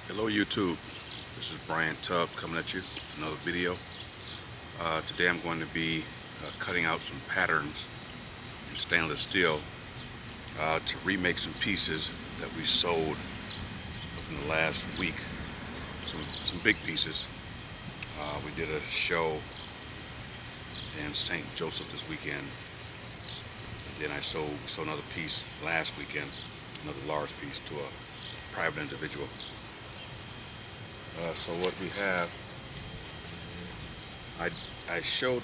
Hello YouTube, this is Brian Tubbs coming at you with another video. Today I'm going to be cutting out some patterns in stainless steel to remake some pieces that we sold within the last week. Some big pieces. We did a show in St. Joseph this weekend, and then I sold another piece last weekend, another large piece to a private individual. So what we have, I showed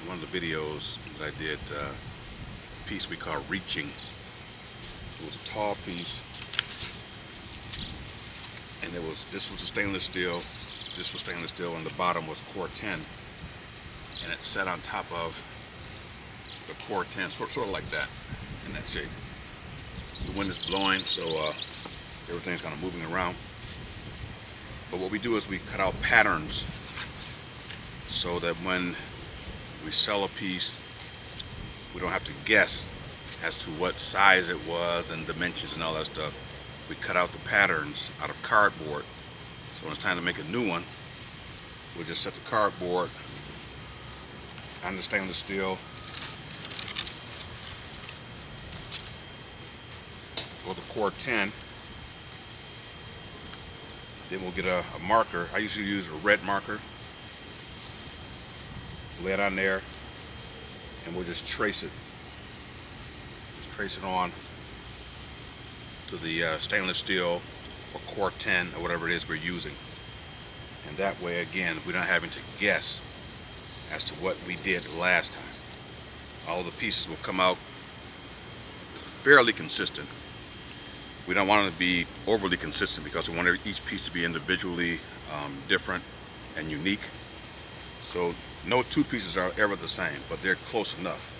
one of the videos that I did a piece we call Reaching. It was a tall piece, and this was a stainless steel. This was stainless steel, and the bottom was core 10, and it sat on top of the core 10, sort of like that, in that shape. The wind is blowing, so everything's kind of moving around. But what we do is we cut out patterns so that when we sell a piece, we don't have to guess as to what size it was and dimensions and all that stuff. We cut out the patterns out of cardboard. So when it's time to make a new one, we'll just set the cardboard on the stainless steel, go to core 10. Then we'll get a marker. I usually use a red marker. Lay it on there, and we'll just trace it. Just trace it on to the stainless steel or core 10 or whatever it is we're using. And that way, again, we're not having to guess as to what we did last time. All of the pieces will come out fairly consistent. We don't want it to be overly consistent because we want each piece to be individually different and unique. So no two pieces are ever the same, but they're close enough.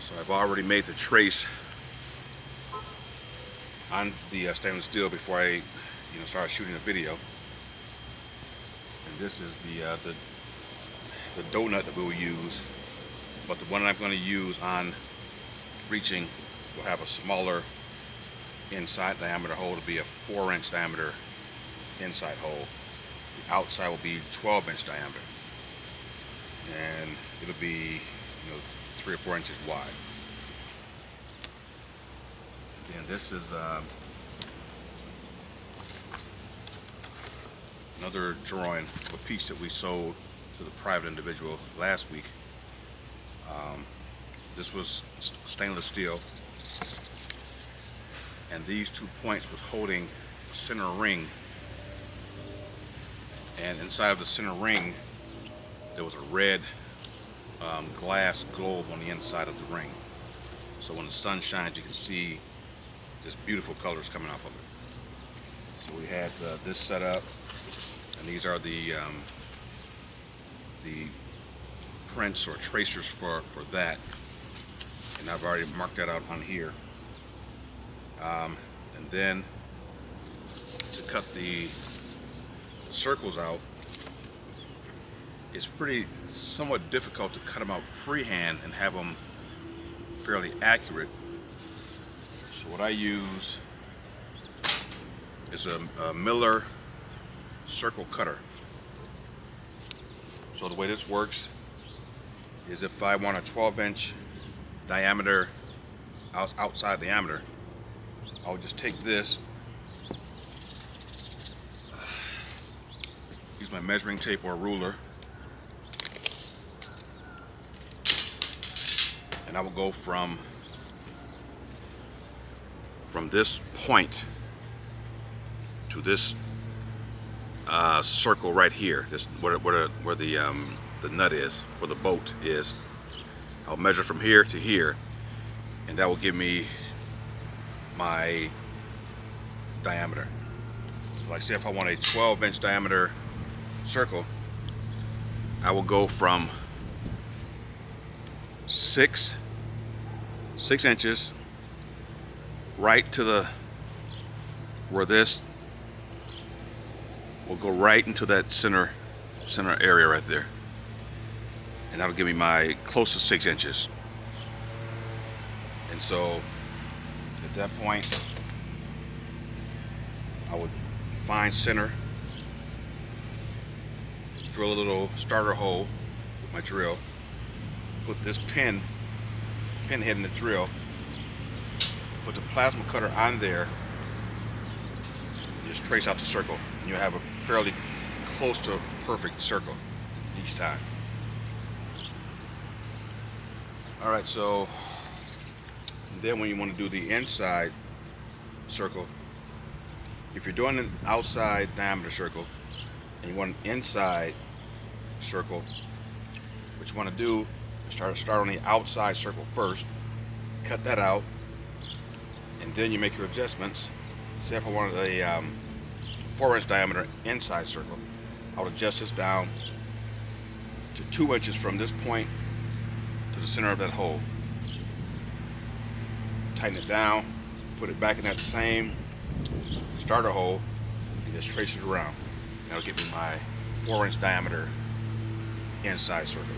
So I've already made the trace on the stainless steel before I started shooting the video. And this is the donut that we will use. But the one I'm going to use on Reaching will have a smaller inside diameter hole. It'll be a 4-inch diameter inside hole. The outside will be 12-inch diameter, and it'll be 3 or 4 inches wide. And this is another drawing of a piece that we sold to the private individual last week. This was stainless steel, and these 2 points was holding a center ring, and inside of the center ring there was a red glass globe on the inside of the ring. So when the sun shines, you can see this beautiful colors coming off of it. So we had this set up, and these are the prints or tracers for that, and I've already marked that out on here. And then to cut the circles out, it's somewhat difficult to cut them out freehand and have them fairly accurate. So what I use is a Miller circle cutter. So the way this works is if I want a 12-inch diameter, outside diameter, I'll just take this, use my measuring tape or ruler, and I will go from this point to this circle right here, this where the nut is, where the bolt is. I'll measure from here to here, and that will give me my diameter. So like say if I want a 12-inch diameter circle, I will go from 6 inches right to where this will go right into that center area right there. And that'll give me my close to 6 inches. And so At that point, I would find center, drill a little starter hole with my drill, put this pin head in the drill, put the plasma cutter on there, and just trace out the circle, and you'll have a fairly close to perfect circle each time. Alright, so then when you want to do the inside circle, if you're doing an outside diameter circle and you want an inside circle, what you want to do is start on the outside circle first, cut that out, and then you make your adjustments. Say if I wanted a 4-inch diameter inside circle, I would adjust this down to 2 inches from this point to the center of that hole. Tighten it down, put it back in that same starter hole, and just trace it around. That'll give me my 4-inch diameter inside circle.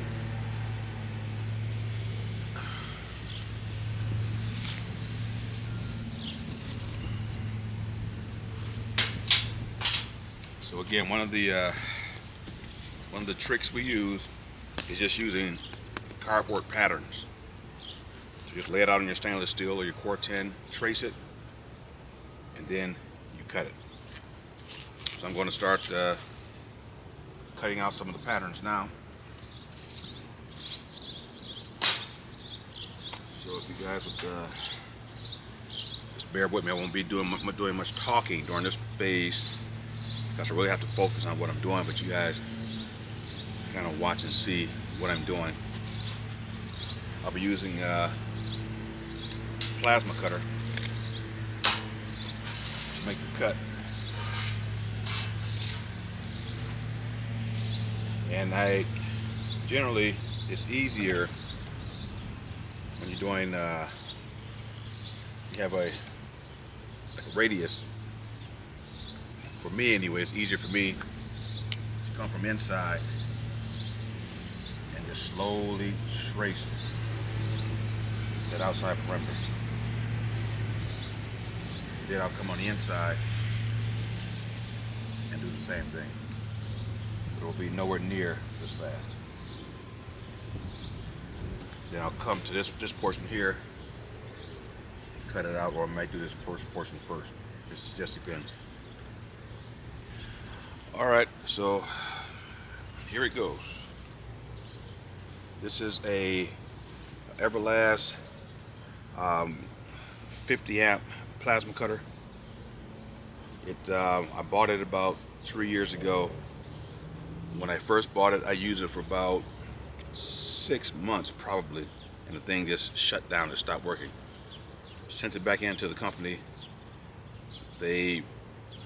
So again, one of the tricks we use is just using cardboard patterns. So just lay it out on your stainless steel or your Core-10, trace it, and then you cut it. So I'm going to start cutting out some of the patterns now. So if you guys would just bear with me, I won't be doing much talking during this phase because I really have to focus on what I'm doing, but you guys kind of watch and see what I'm doing. I'll be using plasma cutter to make the cut. And generally, it's easier when you're doing, you have like a radius. For me anyway, it's easier for me to come from inside and just slowly trace that outside perimeter. Then I'll come on the inside and do the same thing. It will be nowhere near this fast. Then I'll come to this portion here, cut it out, or I might do this portion first. Just depends. All right, so here it goes. This is a Everlast 50 amp plasma cutter. I bought it about 3 years ago. When I first bought it, I used it for about 6 months probably, and the thing just shut down and stopped working. Sent it back into the company. They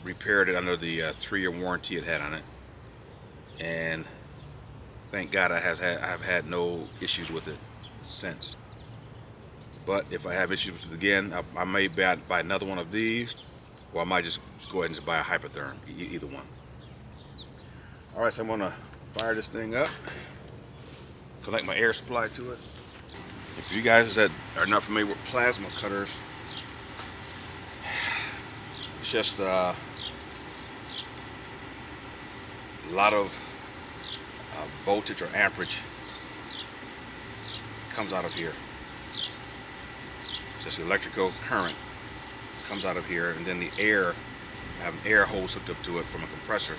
repaired it under the 3-year warranty it had on it, and thank God I have had no issues with it since. But if I have issues with it again, I may buy another one of these, or I might just go ahead and just buy a Hypertherm, either one. All right, so I'm gonna fire this thing up, connect my air supply to it. If you guys that are not familiar with plasma cutters, it's just a lot of voltage or amperage comes out of here. It's just electrical current comes out of here, and then the air, I have an air hose hooked up to it from a compressor.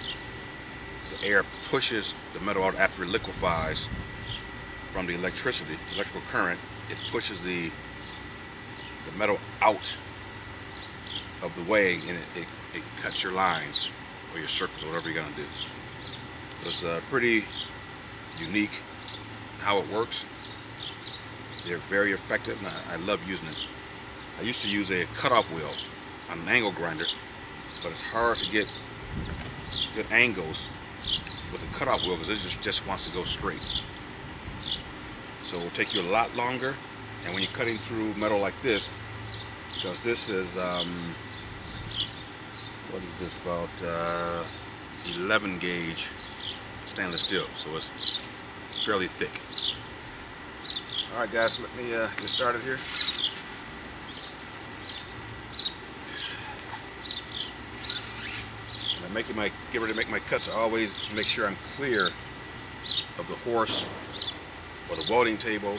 The air pushes the metal out after it liquefies from the electrical current. It pushes the metal out of the way, and it cuts your lines or your circles or whatever you're gonna do. So it's pretty unique how it works. They're very effective, and I love using it. I used to use a cutoff wheel on an angle grinder, but it's hard to get good angles with a cutoff wheel because it just wants to go straight. So it will take you a lot longer, and when you're cutting through metal like this, because this is what is this, about 11 gauge stainless steel, so it's fairly thick. All right, guys, let me get started here. get ready to make my cuts, I always make sure I'm clear of the horse or the welding table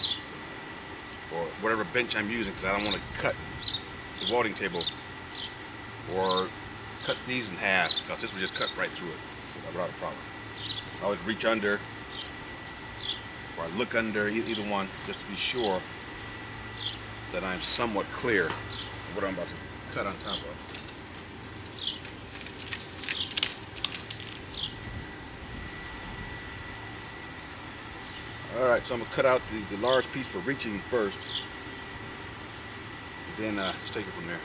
or whatever bench I'm using, because I don't want to cut the welding table or cut these in half, because this would just cut right through it without a problem. I always reach under or I look under either one just to be sure that I'm somewhat clear of what I'm about to cut on top of. Alright, so I'm going to cut out the large piece for reaching first, and then just take it from there.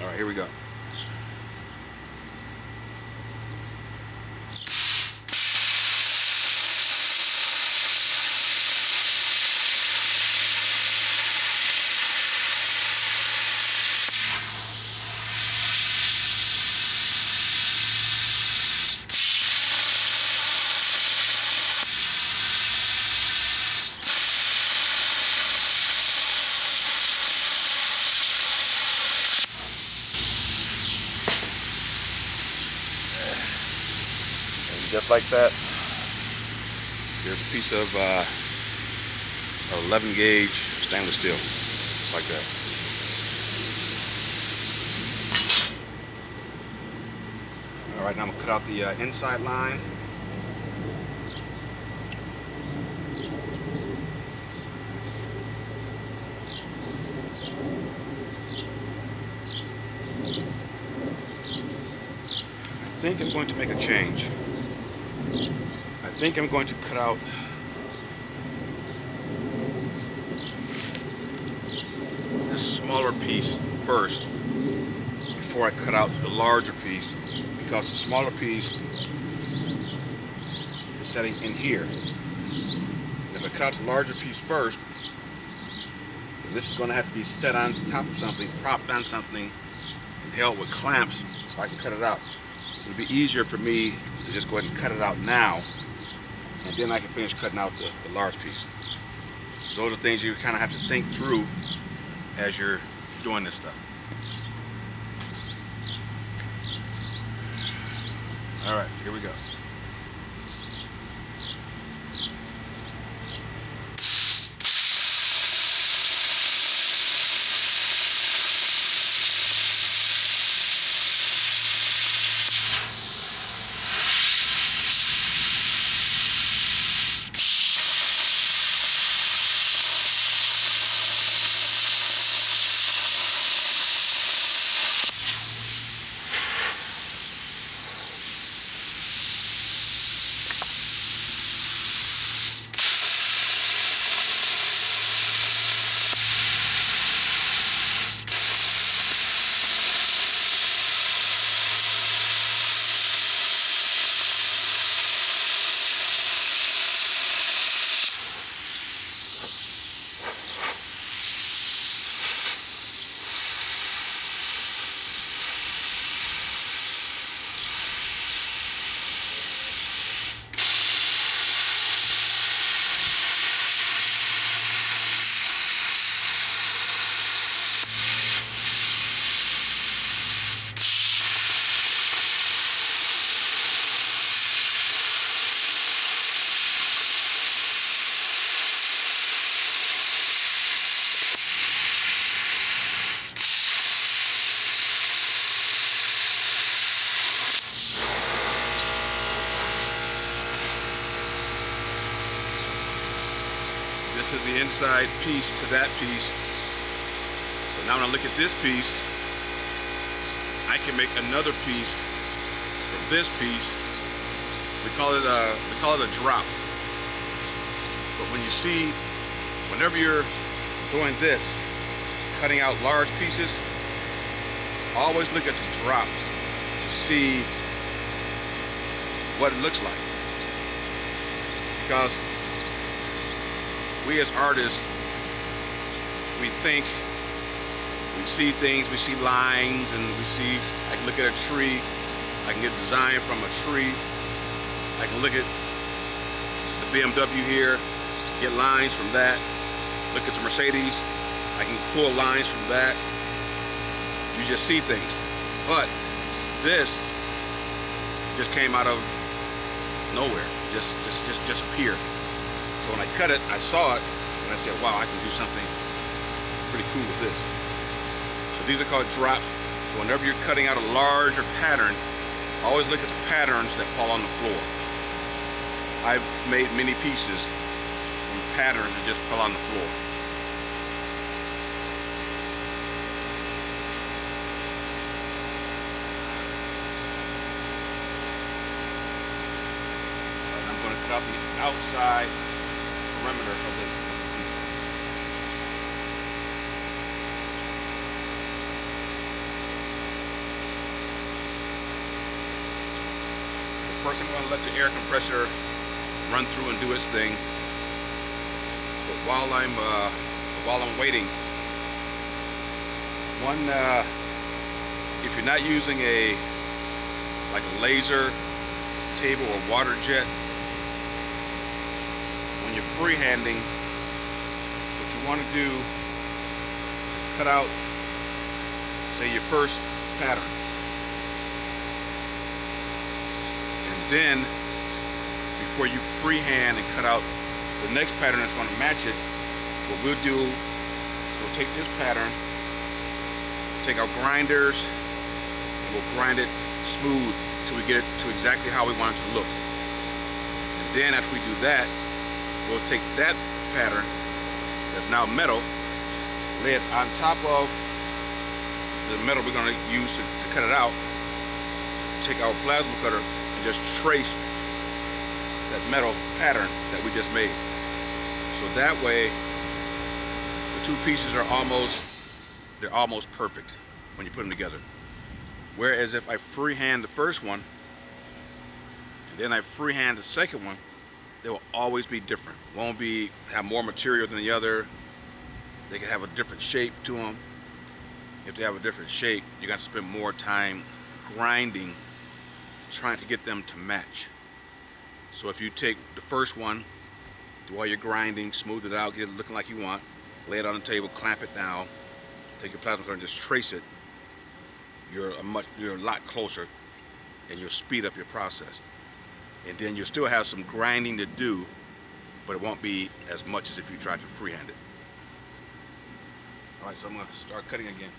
Alright, here we go. Just like that, there's a piece of 11 gauge stainless steel, like that. All right, now I'm gonna cut out the inside line. I think I'm going to make a change. I think I'm going to cut out this smaller piece first before I cut out the larger piece, because the smaller piece is setting in here. If I cut out the larger piece first, then this is going to have to be set on top of something, propped on something, and held with clamps so I can cut it out. So it'll be easier for me to just go ahead and cut it out now, and then I can finish cutting out the large piece. So those are things you kind of have to think through as you're doing this stuff. All right, here we go. This is the inside piece to that piece. So now when I look at this piece, I can make another piece from this piece. We call it a drop. But when you see, whenever you're doing this, cutting out large pieces, always look at the drop to see what it looks like. Because we as artists, we think, we see things, we see lines, and we see, I can look at a tree, I can get design from a tree, I can look at the BMW here, get lines from that, look at the Mercedes, I can pull lines from that, you just see things. But this just came out of nowhere, just appeared. So when I cut it, I saw it, and I said, wow, I can do something pretty cool with this. So these are called drops. So whenever you're cutting out a larger pattern, always look at the patterns that fall on the floor. I've made many pieces from patterns that just fell on the floor. And I'm going to cut out the outside perimeter of the piece. First, I'm going to let the air compressor run through and do its thing. But while I'm waiting, if you're not using a laser table or water jet, when you're freehanding, what you want to do is cut out, say, your first pattern. Then, before you freehand and cut out the next pattern that's going to match it, what we'll do, we'll take this pattern, take our grinders, and we'll grind it smooth until we get it to exactly how we want it to look. And then after we do that, we'll take that pattern that's now metal, lay it on top of the metal we're going to use to cut it out, take our plasma cutter, just trace that metal pattern that we just made. So that way the two pieces are almost perfect when you put them together. Whereas if I freehand the first one and then I freehand the second one, they will always be different. Won't have more material than the other. They can have a different shape to them. If they have a different shape, you're going to spend more time grinding, trying to get them to match. So if you take the first one, do all your grinding, smooth it out, get it looking like you want, lay it on the table, clamp it down, take your plasma cutter and just trace it, you're a lot closer, and you'll speed up your process. And then you'll still have some grinding to do, but it won't be as much as if you tried to freehand it. All right, so I'm going to start cutting again.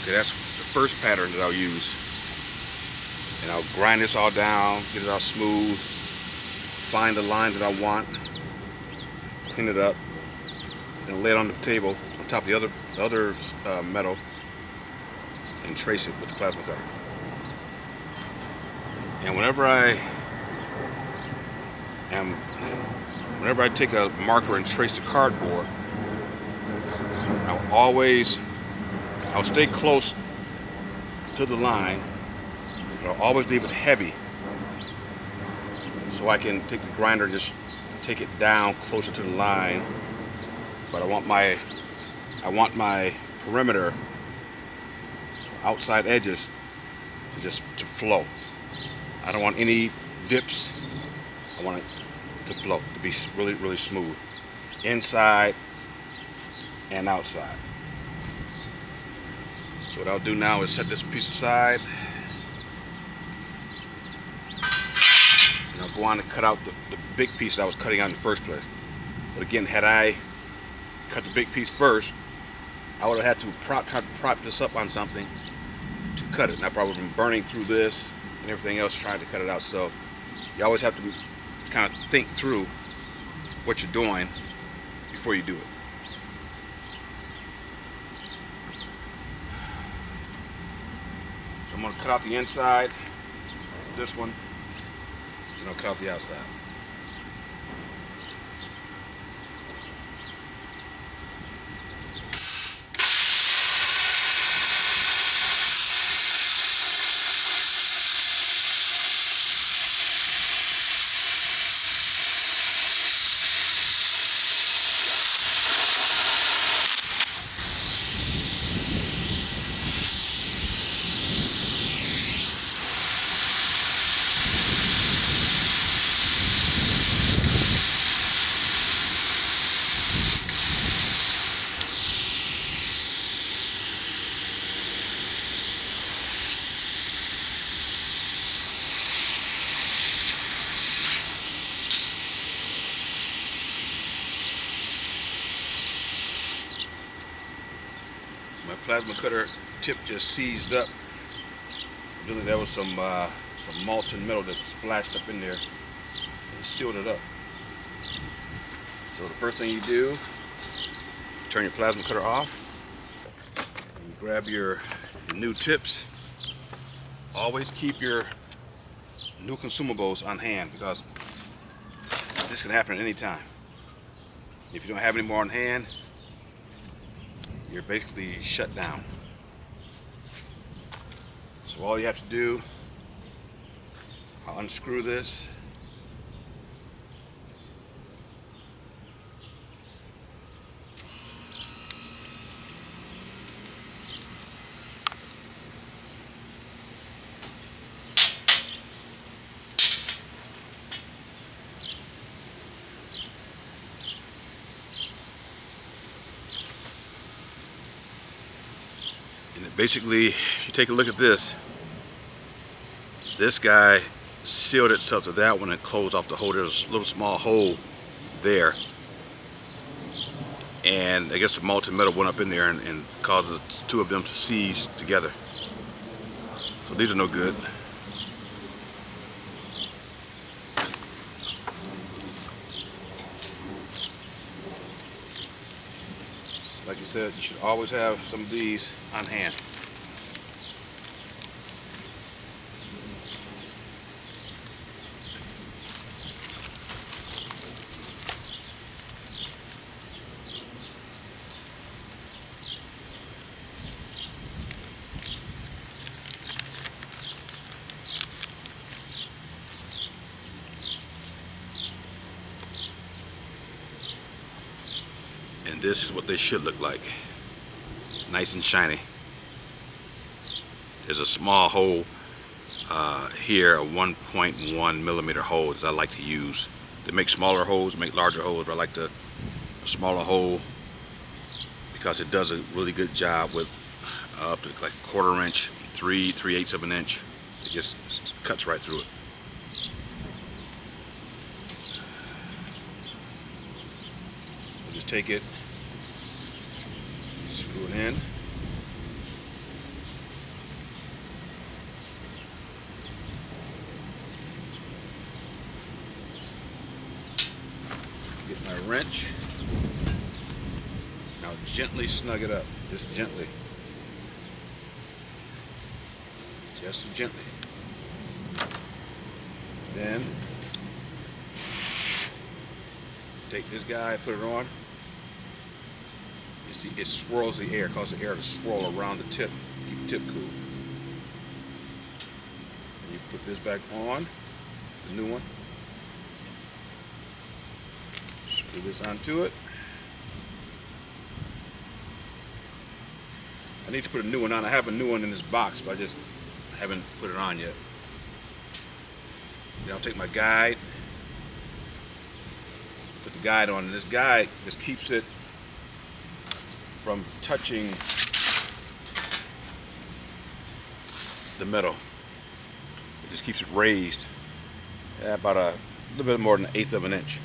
Okay, that's the first pattern that I'll use. And I'll grind this all down, get it all smooth, find the line that I want, clean it up, then lay it on the table on top of the other metal and trace it with the plasma cutter. And whenever I take a marker and trace the cardboard, I'll stay close to the line, but I'll always leave it heavy so I can take the grinder and just take it down closer to the line. But I want my perimeter outside edges to flow. I don't want any dips. I want it to flow, to be really, really smooth, inside and outside. So So what I'll do now is set this piece aside, and I'll go on and cut out the big piece that I was cutting out in the first place. But again, had I cut the big piece first, I would have had to prop this up on something to cut it, and I probably would have been burning through this and everything else trying to cut it out. So you always have to kind of think through what you're doing before you do it. So I'm going to cut out the inside of this one, and I'll cut out the outside. My plasma cutter tip just seized up. Really, there was some molten metal that splashed up in there and sealed it up. So the first thing you do, turn your plasma cutter off, and grab your new tips. Always keep your new consumables on hand, because this can happen at any time. If you don't have any more on hand, you're basically shut down. So all you have to do, I'll unscrew this. And basically, if you take a look at this guy sealed itself to that one and closed off the hole. There's a little small hole there, and I guess the molten metal went up in there and caused the two of them to seize together. So these are no good. Like you said, you should always have some of these on hand. And this is what they should look like. Nice and shiny. There's a small hole here, a 1.1 millimeter hole that I like to use. They make smaller holes, make larger holes, but I like the smaller hole because it does a really good job with up to like 1/4 inch, 3/8 of an inch. It just cuts right through it. I'll just take it, screw it in. Get my wrench. Now gently snug it up, just gently. Just gently. Then take this guy, put it on. You see, it swirls the air, causes the air to swirl around the tip, keep the tip cool. And you put this back on, the new one. Screw this onto it. I need to put a new one on. I have a new one in this box, but I just haven't put it on yet. Then I'll take my guide, put the guide on, and this guide just keeps it from touching the metal. It just keeps it raised about a little bit more than 1/8 of an inch.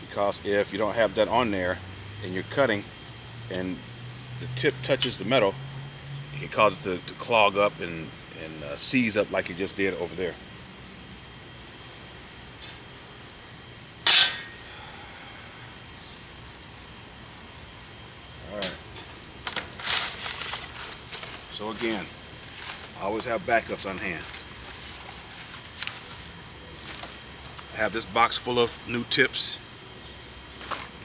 Because if you don't have that on there and you're cutting and the tip touches the metal, it can cause it to clog up and seize up like you just did over there. Alright. So again, I always have backups on hand. I have this box full of new tips.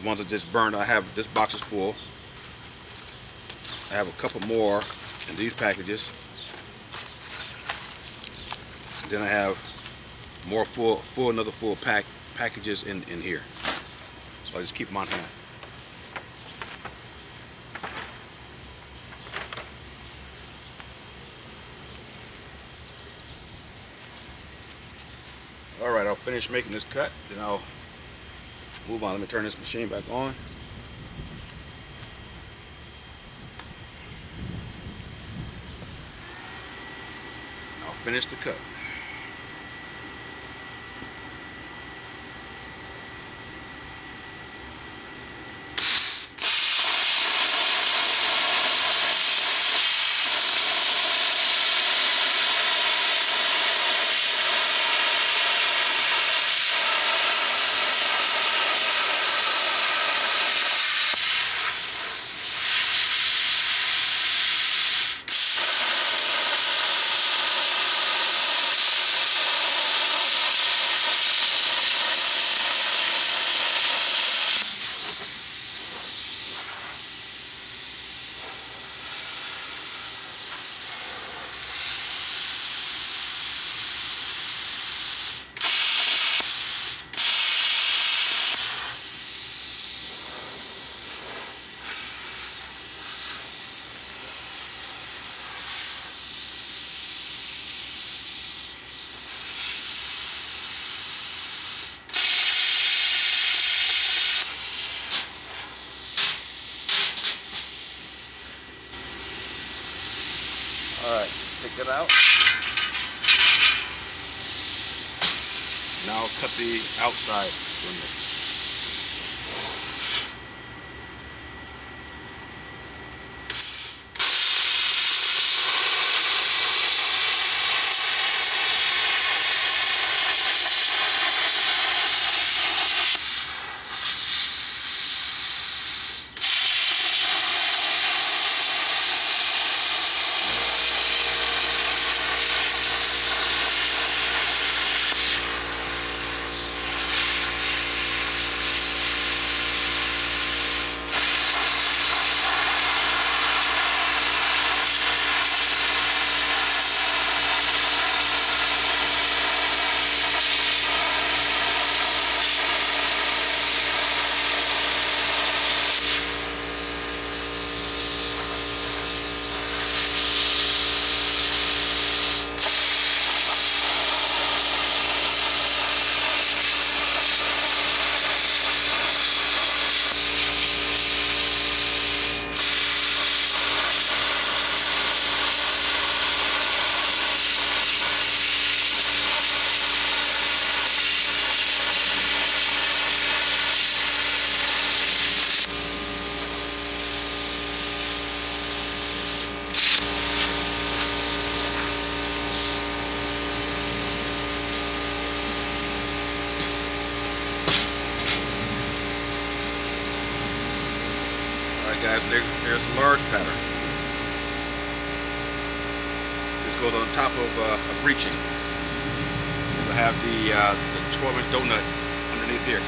The ones that just burned, this box is full. I have a couple more in these packages. And then I have more another full packages in here. So I just keep them on hand. Alright, I'll finish making this cut, then I'll move on. Let me turn this machine back on. I'll finish the cut. Alright, take that out. Now I'll cut the outside rim. Guys, there's a large pattern. This goes on top of a breeching. It'll have the 12-inch donut underneath here.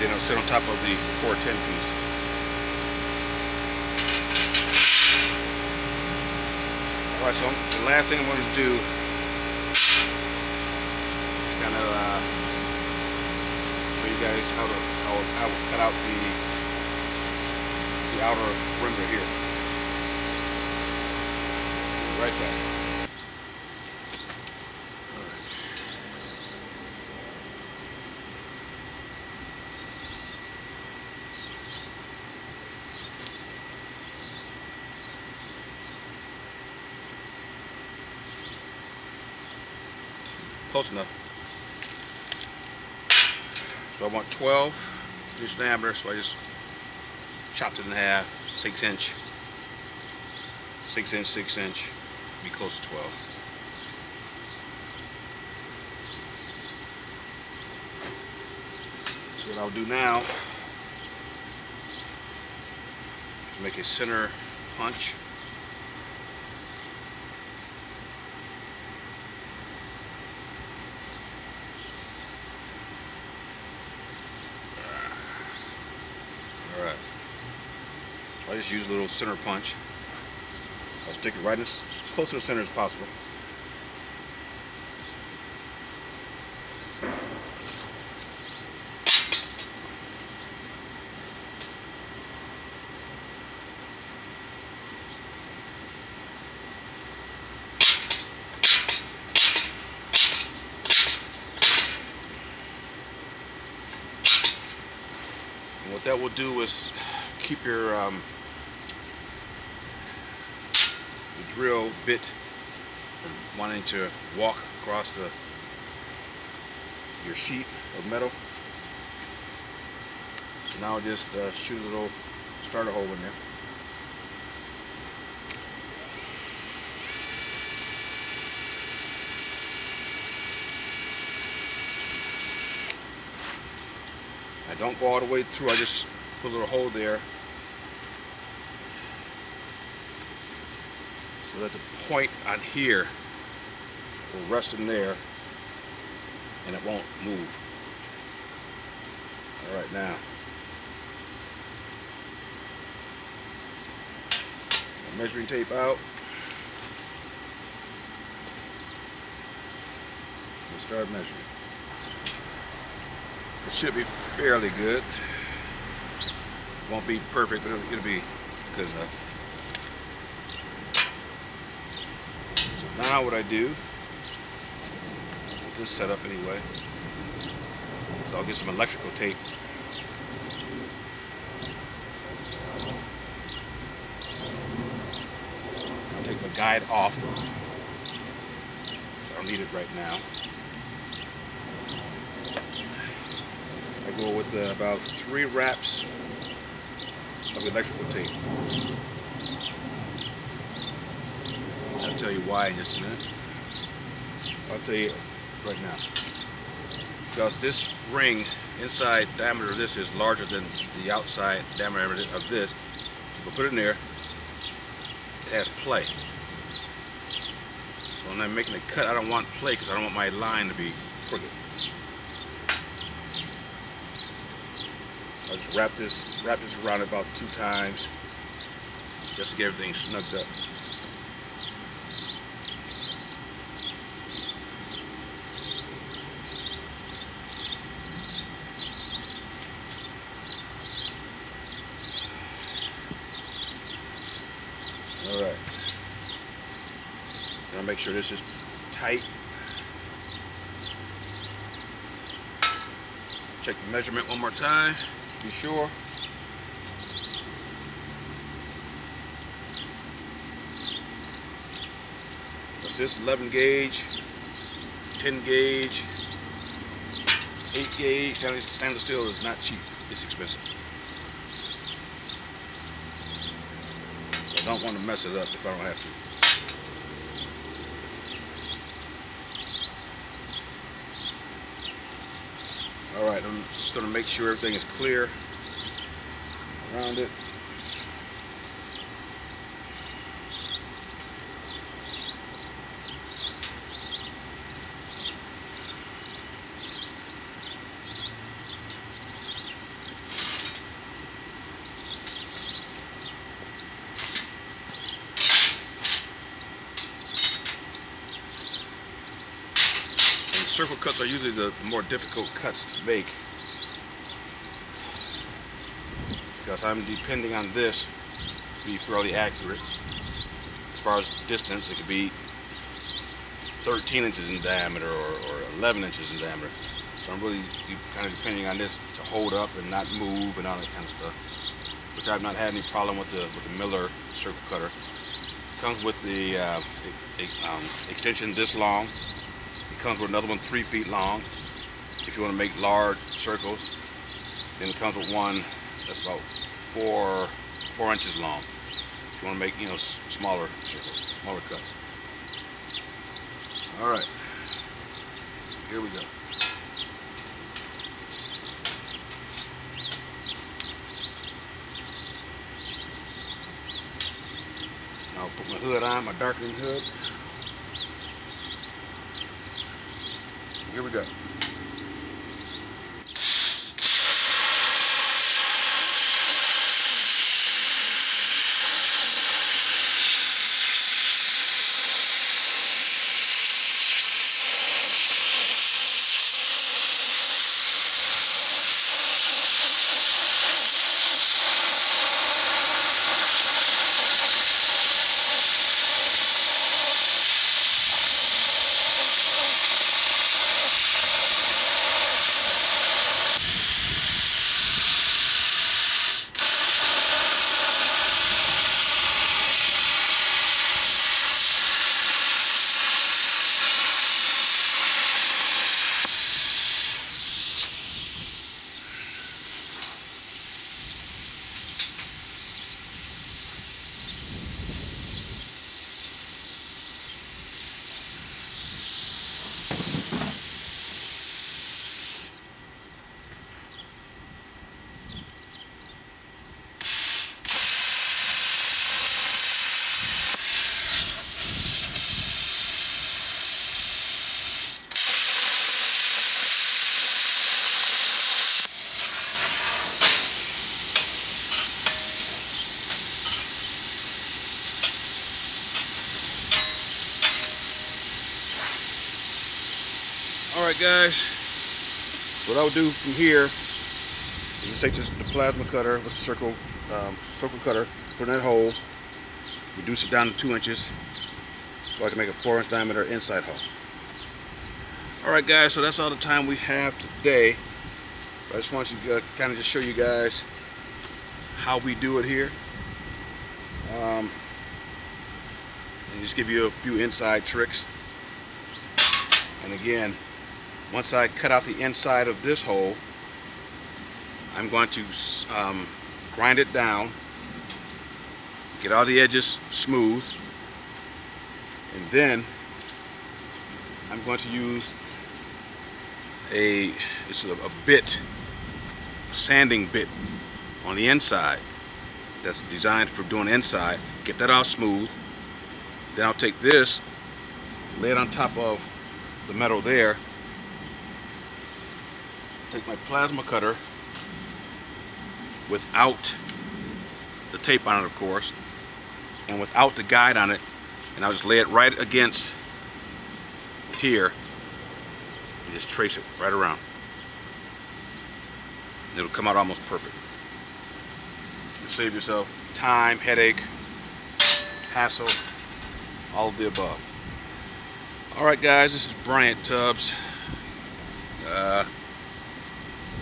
Then it'll sit on top of the core 10 piece. Alright, so the last thing I'm going to do is kind of show you guys how I will cut out the outer perimeter here. Right back. close enough. So I want 12-inch diameter, so I just chopped it in half, 6-inch, 6-inch, 6-inch, be close to 12. So what I'll do now, make a center punch. Alright. So I just use a little center punch. I'll stick it right as close to the center as possible. And what that will do is keep your drill bit from wanting to walk across your sheet of metal. So now I'll just shoot a little starter hole in there. I don't go all the way through, I just put a little hole there so that the point on here will rest in there and it won't move. Alright, now measuring tape out. We'll start measuring. It should be fairly good. Won't be perfect, but it'll be good enough. So now what I do, with this setup anyway, is I'll get some electrical tape. I'll take my guide off. I don't need it right now. I go with about 3 wraps of electrical tape. I'll tell you why in just a minute. I'll tell you right now. Because this ring, inside diameter of this is larger than the outside diameter of this. If I put it in there, it has play. So when I'm making a cut, I don't want play because I don't want my line to be crooked. I'll just wrap this around about 2 times just to get everything snugged up. Alright. I'll make sure this is tight. Check the measurement one more time. Be sure. What's this? 11 gauge, 10 gauge, 8 gauge. Stainless steel is not cheap. It's expensive. So I don't want to mess it up if I don't have to. Alright, I'm just going to make sure everything is clear around it. Circle cuts are usually the more difficult cuts to make because I'm depending on this to be fairly accurate. As far as distance, it could be 13 inches in diameter or 11 inches in diameter. So I'm really kind of depending on this to hold up and not move and all that kind of stuff, which I've not had any problem with the Miller circle cutter. It comes with the extension this long. It comes with another one 3 feet long if you want to make large circles. Then it comes with one that's about 4 inches long if you want to make, you know, smaller circles, smaller cuts. All right, here we go. I'll put my hood on, my darkening hood. Here we go. Alright guys, what I'll do from here is just take the plasma cutter with the circle cutter, put it in that hole, reduce it down to 2 inches so I can make a 4-inch diameter inside hole. Alright guys, so that's all the time we have today. I just want to kind of just show you guys how we do it here. And just give you a few inside tricks. And again, once I cut out the inside of this hole, I'm going to grind it down, get all the edges smooth, and then I'm going to use a bit, a sanding bit on the inside that's designed for doing inside. Get that all smooth. Then I'll take this, lay it on top of the metal there, take my plasma cutter without the tape on it, of course, and without the guide on it, and I'll just lay it right against here and just trace it right around. And it'll come out almost perfect. You save yourself time, headache, hassle, all of the above. Alright guys, this is Bryant Tubbs.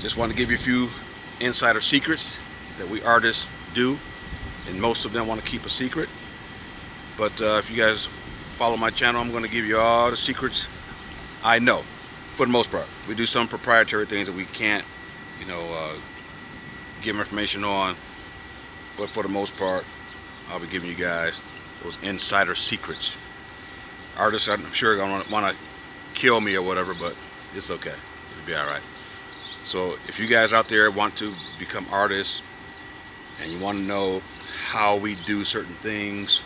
Just want to give you a few insider secrets that we artists do, and most of them want to keep a secret. But if you guys follow my channel, I'm going to give you all the secrets I know, for the most part. We do some proprietary things that we can't, you know, give information on, but for the most part, I'll be giving you guys those insider secrets. Artists, I'm sure, are going to want to kill me or whatever, but it's okay. It'll be all right. So if you guys out there want to become artists and you want to know how we do certain things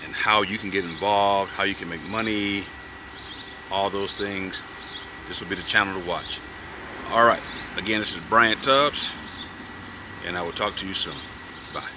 and how you can get involved, how you can make money, all those things, this will be the channel to watch. All right. Again, this is Bryant Tubbs, and I will talk to you soon. Bye.